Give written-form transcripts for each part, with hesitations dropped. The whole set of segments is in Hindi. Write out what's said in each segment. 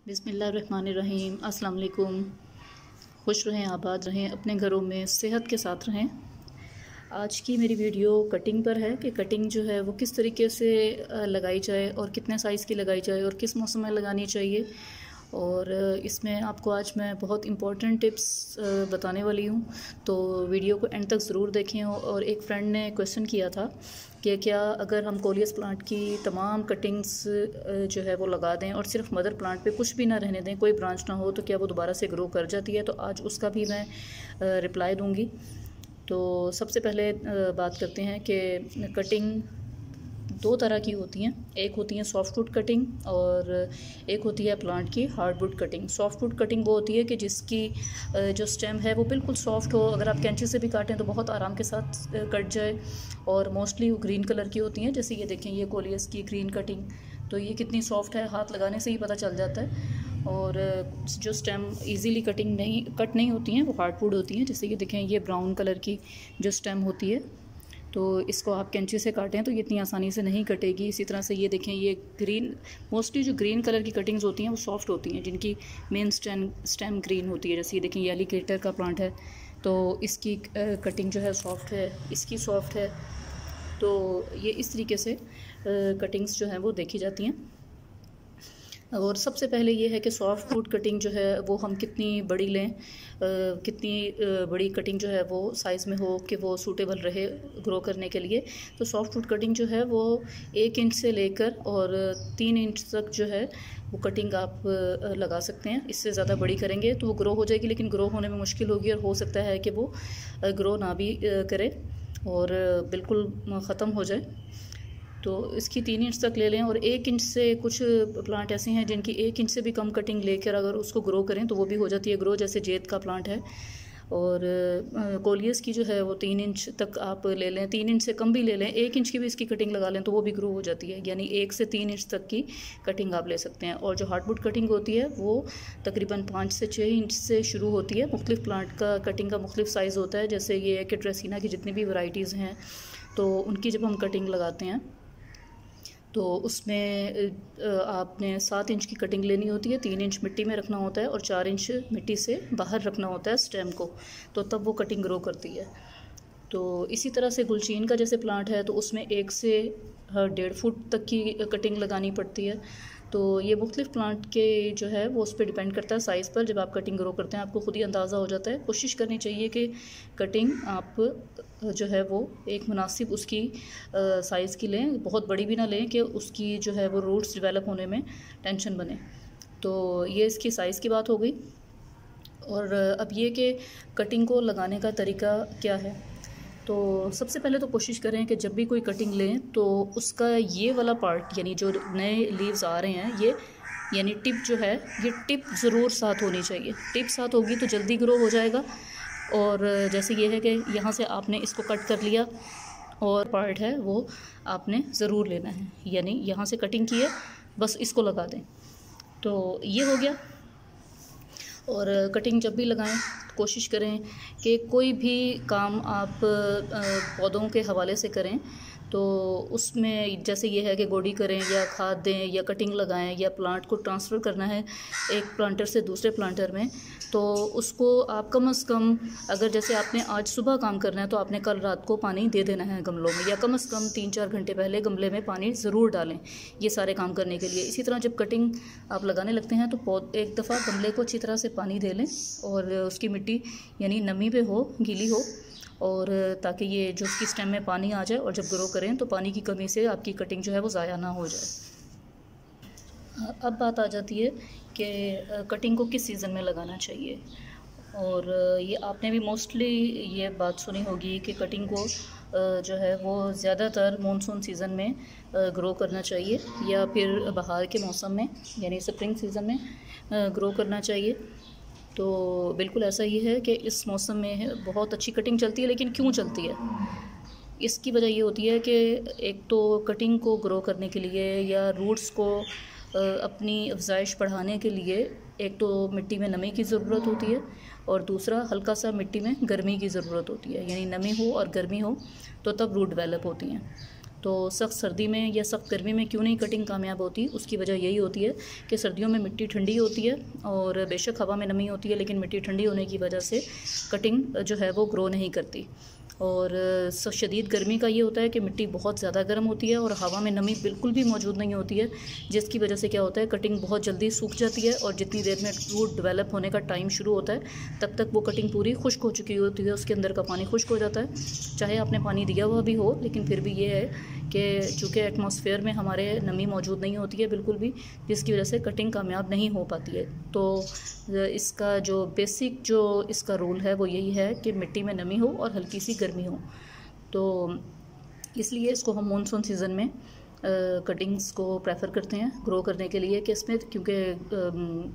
बिस्मिल्लाहिर्रहमानिर्रहीम। अस्सलाम वालेकुम। खुश रहें, आबाद रहें, अपने घरों में सेहत के साथ रहें। आज की मेरी वीडियो कटिंग पर है कि कटिंग जो है वो किस तरीके से लगाई जाए और कितने साइज़ की लगाई जाए और किस मौसम में लगानी चाहिए। और इसमें आपको आज मैं बहुत इम्पोर्टेंट टिप्स बताने वाली हूँ, तो वीडियो को एंड तक ज़रूर देखें। और एक फ्रेंड ने क्वेश्चन किया था कि क्या अगर हम कोलियस प्लांट की तमाम कटिंग्स जो है वो लगा दें और सिर्फ मदर प्लांट पे कुछ भी ना रहने दें, कोई ब्रांच ना हो, तो क्या वो दोबारा से ग्रो कर जाती है। तो आज उसका भी मैं रिप्लाई दूँगी। तो सबसे पहले बात करते हैं कि कटिंग दो तरह की होती हैं। एक होती है सॉफ्टवुड कटिंग और एक होती है प्लांट की हार्डवुड कटिंग। सॉफ्टवुड कटिंग वो होती है कि जिसकी जो स्टेम है वो बिल्कुल सॉफ्ट हो, अगर आप कैंची से भी काटें तो बहुत आराम के साथ कट जाए। और मोस्टली वो ग्रीन कलर की होती हैं। जैसे ये देखें, ये कोलियस की ग्रीन कटिंग, तो ये कितनी सॉफ्ट है, हाथ लगाने से ही पता चल जाता है। और जो स्टेम इजीली कट नहीं होती हैं वो हार्डवुड होती हैं। जैसे ये देखें, ये ब्राउन कलर की जो स्टेम होती है, तो इसको आप कैंची से काटें तो ये इतनी आसानी से नहीं कटेगी। इसी तरह से ये देखें, ये ग्रीन, मोस्टली जो ग्रीन कलर की कटिंग्स होती हैं वो सॉफ्ट होती हैं, जिनकी मेन स्टेम ग्रीन होती है। जैसे ये देखें, ये एलिगेटर का प्लांट है, तो इसकी कटिंग जो है सॉफ्ट है, इसकी सॉफ्ट है। तो ये इस तरीके से कटिंग्स जो हैं वो देखी जाती हैं। और सबसे पहले ये है कि सॉफ्टवुड कटिंग जो है वो हम कितनी बड़ी लें, कितनी बड़ी कटिंग जो है वो साइज़ में हो कि वो सूटेबल रहे ग्रो करने के लिए। तो सॉफ्टवुड कटिंग जो है वो 1 इंच से लेकर और 3 इंच तक जो है वो कटिंग आप लगा सकते हैं। इससे ज़्यादा बड़ी करेंगे तो वो ग्रो हो जाएगी, लेकिन ग्रो होने में मुश्किल होगी और हो सकता है कि वो ग्रो ना भी करे और बिल्कुल ख़त्म हो जाए। तो इसकी 3 इंच तक ले लें। और 1 इंच से कुछ प्लांट ऐसे हैं जिनकी 1 इंच से भी कम कटिंग लेकर अगर उसको ग्रो करें तो वो भी हो जाती है ग्रो। जैसे जेद का प्लांट है। और कोलियस की जो है वो 3 इंच तक आप ले लें, 3 इंच से कम भी ले लें, 1 इंच की भी इसकी कटिंग लगा लें तो वो भी ग्रो हो जाती है। यानी 1 से 3 इंच तक की कटिंग आप ले सकते हैं। और जो हार्डवुड कटिंग होती है वो तकरीबन 5 से 6 इंच से शुरू होती है। मुख्तलिफ प्लांट का कटिंग का मुख्तलिफ साइज़ होता है। जैसे ये कि ड्रेसिना की जितनी भी वैरायटीज़ हैं, तो उनकी जब हम कटिंग लगाते हैं तो उसमें आपने 7 इंच की कटिंग लेनी होती है। 3 इंच मिट्टी में रखना होता है और 4 इंच मिट्टी से बाहर रखना होता है स्टेम को, तो तब वो कटिंग ग्रो करती है। तो इसी तरह से गुलचीन का जैसे प्लांट है तो उसमें 1 से 1.5 फुट तक की कटिंग लगानी पड़ती है। तो ये मुख्तलिफ प्लांट के जो है वो उस पर डिपेंड करता है साइज़ पर। जब आप कटिंग ग्रो करते हैं आपको ख़ुद ही अंदाज़ा हो जाता है। कोशिश करनी चाहिए कि कटिंग आप जो है वो एक मुनासिब उसकी साइज़ की लें, बहुत बड़ी भी ना लें कि उसकी जो है वो रूट्स डेवलप होने में टेंशन बने। तो ये इसकी साइज़ की बात हो गई। और अब ये कि कटिंग को लगाने का तरीका क्या है। तो सबसे पहले तो कोशिश करें कि जब भी कोई कटिंग लें तो उसका ये वाला पार्ट, यानी जो नए लीव्स आ रहे हैं, ये यानी टिप जो है, ये टिप ज़रूर साथ होनी चाहिए। टिप साथ होगी तो जल्दी ग्रो हो जाएगा। और जैसे ये है कि यहाँ से आपने इसको कट कर लिया और पार्ट है वो आपने ज़रूर लेना है, यानी यहाँ से कटिंग की है, बस इसको लगा दें। तो ये हो गया। और कटिंग जब भी लगाएं कोशिश करें कि कोई भी काम आप पौधों के हवाले से करें तो उसमें जैसे ये है कि गोडी करें या खाद दें या कटिंग लगाएं या प्लांट को ट्रांसफ़र करना है एक प्लांटर से दूसरे प्लांटर में, तो उसको आप कम से कम, अगर जैसे आपने आज सुबह काम करना है तो आपने कल रात को पानी दे देना है गमलों में, या कम से कम 3-4 घंटे पहले गमले में पानी ज़रूर डालें ये सारे काम करने के लिए। इसी तरह जब कटिंग आप लगाने लगते हैं तो एक दफ़ा गमले को अच्छी तरह से पानी दे लें और उसकी मिट्टी यानी नमी पे हो, गीली हो, और ताकि ये जो उसकी स्टेम में पानी आ जाए और जब ग्रो करें तो पानी की कमी से आपकी कटिंग जो है वो ज़ाया ना हो जाए। अब बात आ जाती है कि कटिंग को किस सीज़न में लगाना चाहिए। और ये आपने भी मोस्टली ये बात सुनी होगी कि कटिंग को जो है वो ज़्यादातर मानसून सीज़न में ग्रो करना चाहिए या फिर बहार के मौसम में यानी स्प्रिंग सीज़न में ग्रो करना चाहिए। तो बिल्कुल ऐसा ही है कि इस मौसम में बहुत अच्छी कटिंग चलती है। लेकिन क्यों चलती है, इसकी वजह ये होती है कि एक तो कटिंग को ग्रो करने के लिए या रूट्स को अपनी अफजाइश बढ़ाने के लिए एक तो मिट्टी में नमी की ज़रूरत होती है और दूसरा हल्का सा मिट्टी में गर्मी की ज़रूरत होती है, यानी नमी हो और गर्मी हो तो तब रूट डेवलप होती हैं। तो सख्त सर्दी में या सख्त गर्मी में क्यों नहीं कटिंग कामयाब होती, उसकी वजह यही होती है कि सर्दियों में मिट्टी ठंडी होती है और बेशक हवा में नमी होती है, लेकिन मिट्टी ठंडी होने की वजह से कटिंग जो है वो ग्रो नहीं करती। और शदीद गर्मी का ये होता है कि मिट्टी बहुत ज़्यादा गर्म होती है और हवा में नमी बिल्कुल भी मौजूद नहीं होती है, जिसकी वजह से क्या होता है कटिंग बहुत जल्दी सूख जाती है और जितनी देर में रूट डेवलप होने का टाइम शुरू होता है तब तक वो कटिंग पूरी खुश्क हो चुकी होती है, उसके अंदर का पानी खुश्क हो जाता है। चाहे आपने पानी दिया हुआ भी हो, लेकिन फिर भी ये है कि चूँकि एटमॉस्फेयर में हमारे नमी मौजूद नहीं होती है बिल्कुल भी, जिसकी वजह से कटिंग कामयाब नहीं हो पाती है। तो इसका जो बेसिक जो इसका रूल है वो यही है कि मिट्टी में नमी हो और हल्की सी गर्मी हो। तो इसलिए इसको हम मानसून सीज़न में कटिंग्स को प्रेफर करते हैं ग्रो करने के लिए, कि इसमें क्योंकि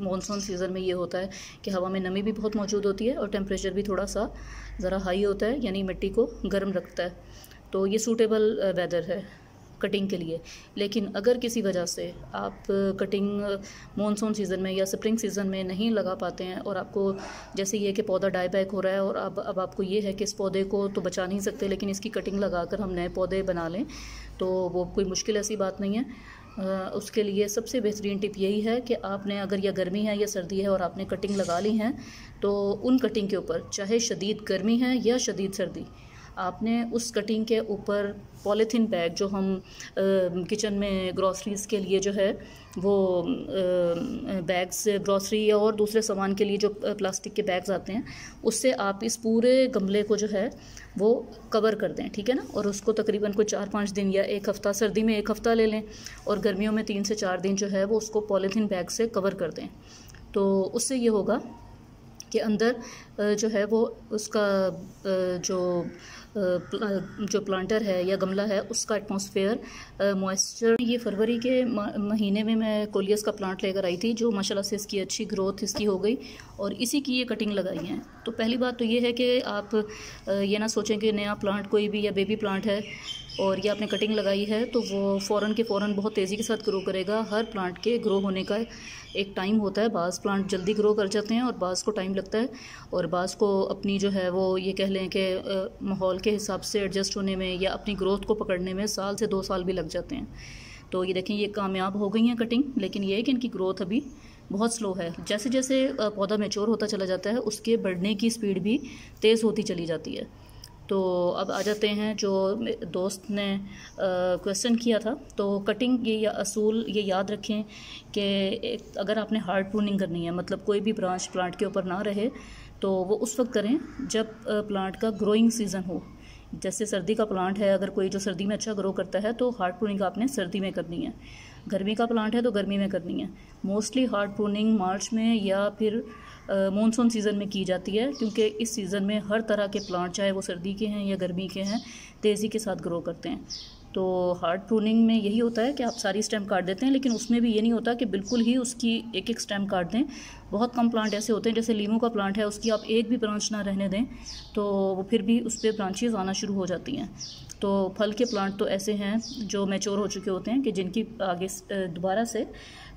मानसून सीज़न में ये होता है कि हवा में नमी भी बहुत मौजूद होती है और टेम्परेचर भी थोड़ा सा ज़रा हाई होता है, यानी मिट्टी को गर्म रखता है। तो ये सूटेबल वेदर है कटिंग के लिए। लेकिन अगर किसी वजह से आप कटिंग मानसून सीज़न में या स्प्रिंग सीज़न में नहीं लगा पाते हैं और आपको जैसे ये कि पौधा डाई बैक हो रहा है और अब आपको ये है कि इस पौधे को तो बचा नहीं सकते, लेकिन इसकी कटिंग लगाकर हम नए पौधे बना लें, तो वो कोई मुश्किल ऐसी बात नहीं है। उसके लिए सबसे बेहतरीन टिप यही है कि आपने अगर या गर्मी है या सर्दी है और आपने कटिंग लगा ली है, तो उन कटिंग के ऊपर चाहे शदीद गर्मी है या शदीद सर्दी, आपने उस कटिंग के ऊपर पॉलीथीन बैग जो हम किचन में ग्रॉसरीज़ के लिए जो है वो बैग्स ग्रॉसरी या और दूसरे सामान के लिए जो प्लास्टिक के बैग्स आते हैं, उससे आप इस पूरे गमले को जो है वो कवर कर दें, ठीक है ना। और उसको तकरीबन कोई 4-5 दिन या एक हफ़्ता, सर्दी में 1 हफ़्ता ले लें और गर्मियों में 3 से 4 दिन जो है वो उसको पॉलीथीन बैग से कवर कर दें। तो उससे ये होगा कि अंदर जो है वो उसका जो प्लांटर है या गमला है उसका एटमॉस्फेयर मॉइस्चर। ये फरवरी के महीने में मैं कोलियस का प्लांट लेकर आई थी, जो माशाल्लाह से इसकी अच्छी ग्रोथ इसकी हो गई और इसी की ये कटिंग लगाई है। तो पहली बात तो ये है कि आप ये ना सोचें कि नया प्लांट कोई भी या बेबी प्लांट है और ये आपने कटिंग लगाई है तो वो फ़ौरन के फ़ौरन बहुत तेज़ी के साथ ग्रो करेगा। हर प्लांट के ग्रो होने का एक टाइम होता है, बाज़ प्लांट जल्दी ग्रो कर जाते हैं और बाज़ को टाइम लगता है, और बाज़ को अपनी जो है वो ये कह लें कि माहौल के हिसाब से एडजस्ट होने में या अपनी ग्रोथ को पकड़ने में 1 से 2 साल भी लग जाते हैं। तो ये देखें ये कामयाब हो गई हैं कटिंग, लेकिन ये है कि इनकी ग्रोथ अभी बहुत स्लो है। जैसे जैसे पौधा मैच्योर होता चला जाता है उसके बढ़ने की स्पीड भी तेज़ होती चली जाती है। तो अब आ जाते हैं जो दोस्त ने क्वेश्चन किया था। तो कटिंग ये असूल ये याद रखें कि अगर आपने हार्ड प्रूनिंग करनी है, मतलब कोई भी ब्रांच प्लांट के ऊपर ना रहे, तो वो उस वक्त करें जब प्लांट का ग्रोइंग सीज़न हो। जैसे सर्दी का प्लांट है, अगर कोई जो सर्दी में अच्छा ग्रो करता है तो हार्ड प्रूनिंग आपने सर्दी में करनी है। गर्मी का प्लांट है तो गर्मी में करनी है। मोस्टली हार्ड प्रूनिंग मार्च में या फिर मानसून सीज़न में की जाती है, क्योंकि इस सीज़न में हर तरह के प्लांट चाहे वो सर्दी के हैं या गर्मी के हैं तेज़ी के साथ ग्रो करते हैं। तो हार्ड प्रूनिंग में यही होता है कि आप सारी स्टेम काट देते हैं, लेकिन उसमें भी ये नहीं होता कि बिल्कुल ही उसकी एक एक स्टेम काट दें। बहुत कम प्लांट ऐसे होते हैं, जैसे लीमू का प्लांट है, उसकी आप एक भी ब्रांच ना रहने दें तो वो फिर भी उस पर ब्रांचेस आना शुरू हो जाती हैं। तो फल के प्लांट तो ऐसे हैं जो मैच्योर हो चुके होते हैं कि जिनकी आगे दोबारा से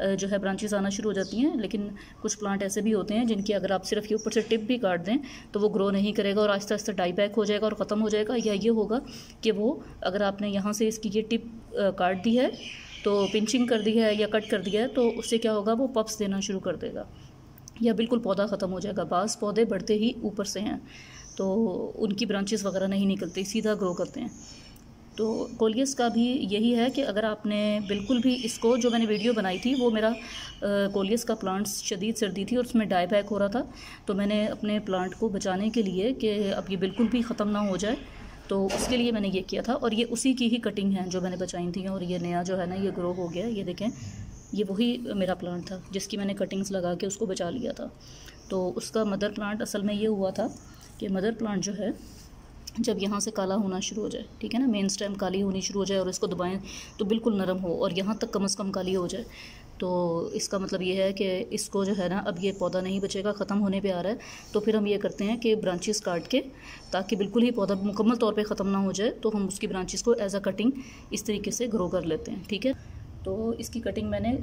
जो है ब्रांचेस आना शुरू हो जाती हैं, लेकिन कुछ प्लांट ऐसे भी होते हैं जिनकी अगर आप सिर्फ ये ऊपर से टिप भी काट दें तो वो ग्रो नहीं करेगा और आहिस्ता आहिस्ता डाई बैक हो जाएगा और ख़त्म हो जाएगा। या ये होगा कि वो अगर आपने यहाँ से इसकी ये टिप काट दी है तो पिंचिंग कर दी है या कट कर दिया है, तो उससे क्या होगा वो पप्स देना शुरू कर देगा या बिल्कुल पौधा ख़त्म हो जाएगा। बाज़ पौधे बढ़ते ही ऊपर से हैं तो उनकी ब्रांचेस वगैरह नहीं निकलती, सीधा ग्रो करते हैं। तो कोलियस का भी यही है कि अगर आपने बिल्कुल भी इसको, जो मैंने वीडियो बनाई थी वो मेरा कोलियस का प्लांट शदीद सर्दी थी और उसमें डाई बैक हो रहा था, तो मैंने अपने प्लांट को बचाने के लिए कि अब ये बिल्कुल भी ख़त्म ना हो जाए तो उसके लिए मैंने ये किया था। और ये उसी की ही कटिंग है जो मैंने बचाई थी और ये नया जो है ना ये ग्रो हो गया। ये देखें ये वही मेरा प्लांट था जिसकी मैंने कटिंग्स लगा के उसको बचा लिया था। तो उसका मदर प्लांट असल में ये हुआ था कि मदर प्लांट जो है जब यहाँ से काला होना शुरू हो जाए, ठीक है ना, मेन स्टेम काली होनी शुरू हो जाए और इसको दबाएं तो बिल्कुल नरम हो और यहाँ तक कम से कम काली हो जाए, तो इसका मतलब ये है कि इसको जो है ना अब ये पौधा नहीं बचेगा, ख़त्म होने पे आ रहा है। तो फिर हम ये करते हैं कि ब्रांचेस काट के, ताकि बिल्कुल ही पौधा मुकम्मल तौर पे ख़त्म ना हो जाए, तो हम उसकी ब्रांचेस को एज अ कटिंग इस तरीके से ग्रो कर लेते हैं, ठीक है। तो इसकी कटिंग मैंने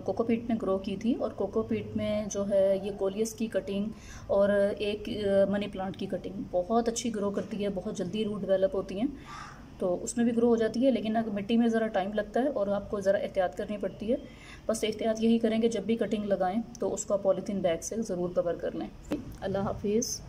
कोकोपीट में ग्रो की थी और कोकोपीट में जो है ये कोलियस की कटिंग और एक मनी प्लांट की कटिंग बहुत अच्छी ग्रो करती है, बहुत जल्दी रूट डेवलप होती हैं। तो उसमें भी ग्रो हो जाती है, लेकिन मिट्टी में ज़रा टाइम लगता है और आपको ज़रा एहतियात करनी पड़ती है। बस एहतियात यही करेंगे, जब भी कटिंग लगाएं तो उसको पॉलीथीन बैग से ज़रूर कवर कर लें। अल्लाह हाफिज़।